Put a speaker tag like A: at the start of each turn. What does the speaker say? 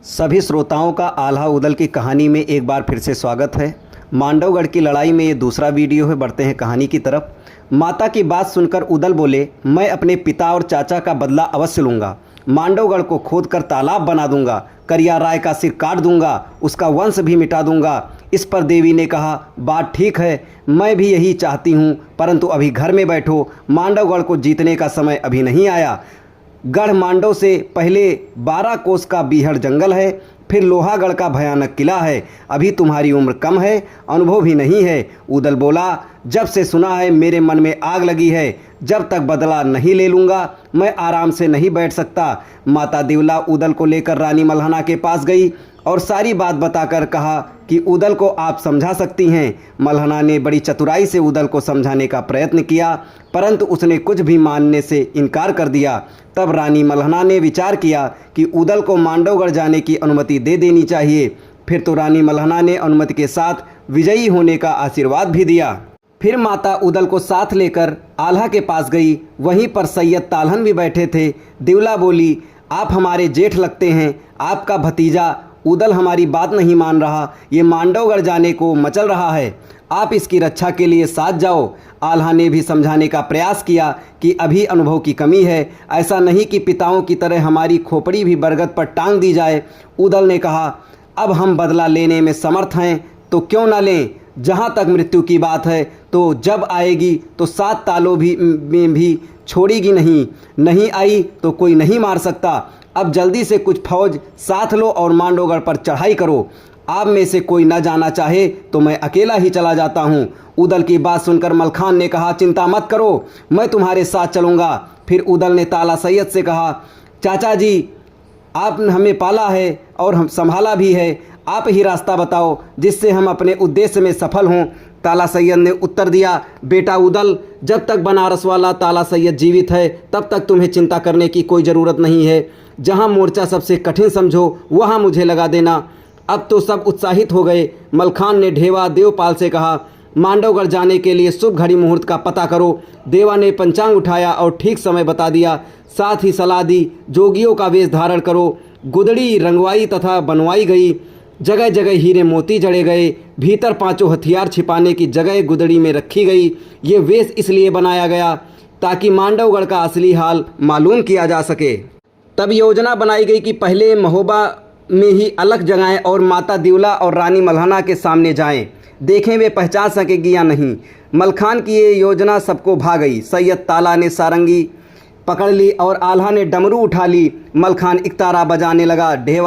A: सभी श्रोताओं का आल्हा उदल की कहानी में एक बार फिर से स्वागत है। मांडवगढ़ की लड़ाई में ये दूसरा वीडियो है। बढ़ते हैं कहानी की तरफ। माता की बात सुनकर उदल बोले, मैं अपने पिता और चाचा का बदला अवश्य लूँगा। मांडवगढ़ को खोदकर तालाब बना दूंगा, करिया राय का सिर काट दूंगा, उसका वंश भी मिटा दूंगा। इस पर देवी ने कहा, बात ठीक है, मैं भी यही चाहती हूँ, परंतु अभी घर में बैठो। मांडवगढ़ को जीतने का समय अभी नहीं आया। गढ़ मांडव से पहले 12 कोस का बीहड़ जंगल है, फिर लोहागढ़ का भयानक किला है। अभी तुम्हारी उम्र कम है, अनुभव भी नहीं है। उदल बोला, जब से सुना है मेरे मन में आग लगी है। जब तक बदला नहीं ले लूँगा मैं आराम से नहीं बैठ सकता। माता देवला उदल को लेकर रानी मल्हना के पास गई और सारी बात बताकर कहा कि उदल को आप समझा सकती हैं। मल्हना ने बड़ी चतुराई से उदल को समझाने का प्रयत्न किया, परंतु उसने कुछ भी मानने से इनकार कर दिया। तब रानी मल्हना ने विचार किया कि उदल को मांडवगढ़ जाने की अनुमति दे देनी चाहिए। फिर तो रानी मल्हना ने अनुमति के साथ विजयी होने का आशीर्वाद भी दिया। फिर माता उदल को साथ लेकर आल्हा के पास गई। वहीं पर सैयद तालहन भी बैठे थे। देवला बोली, आप हमारे जेठ लगते हैं, आपका भतीजा उदल हमारी बात नहीं मान रहा, ये मांडवगढ़ जाने को मचल रहा है, आप इसकी रक्षा के लिए साथ जाओ। आल्हा ने भी समझाने का प्रयास किया कि अभी अनुभव की कमी है, ऐसा नहीं कि पिताओं की तरह हमारी खोपड़ी भी बरगद पर टांग दी जाए। उदल ने कहा, अब हम बदला लेने में समर्थ हैं तो क्यों न लें। जहाँ तक मृत्यु की बात है तो जब आएगी तो 7 तालों में भी छोड़ेगी नहीं, नहीं आई तो कोई नहीं मार सकता। अब जल्दी से कुछ फौज साथ लो और मांडवगढ़ पर चढ़ाई करो। आप में से कोई न जाना चाहे तो मैं अकेला ही चला जाता हूँ। उदल की बात सुनकर मलखान ने कहा, चिंता मत करो, मैं तुम्हारे साथ चलूँगा। फिर उदल ने ताला सैयद से कहा, चाचा जी, आपने हमें पाला है और हम संभाला भी है, आप ही रास्ता बताओ जिससे हम अपने उद्देश्य में सफल हों। ताला सैयद ने उत्तर दिया, बेटा उदल, जब तक बनारस वाला ताला सैयद जीवित है तब तक तुम्हें चिंता करने की कोई ज़रूरत नहीं है। जहां मोर्चा सबसे कठिन समझो वहां मुझे लगा देना। अब तो सब उत्साहित हो गए। मलखान ने ढेवा देवपाल से कहा, मांडवगढ़ जाने के लिए शुभ घड़ी मुहूर्त का पता करो। देवा ने पंचांग उठाया और ठीक समय बता दिया। साथ ही सलाह दी, जोगियों का वेश धारण करो। गुदड़ी रंगवाई तथा बनवाई गई। जगह जगह हीरे मोती जड़े गए। भीतर 5 हथियार छिपाने की जगह गुदड़ी में रखी गई। ये वेश इसलिए बनाया गया ताकि मांडवगढ़ का असली हाल मालूम किया जा सके। तब योजना बनाई गई कि पहले महोबा में ही अलग जगहें और माता देवला और रानी मल्हना के सामने जाएं, देखें वे पहचान सकेगी या नहीं। मलखान की ये योजना सबको भा गई। सैयद ताला ने सारंगी पकड़ ली और आल्हा ने डमरू उठा ली। मलखान इकतारा बजाने लगा। ढेवा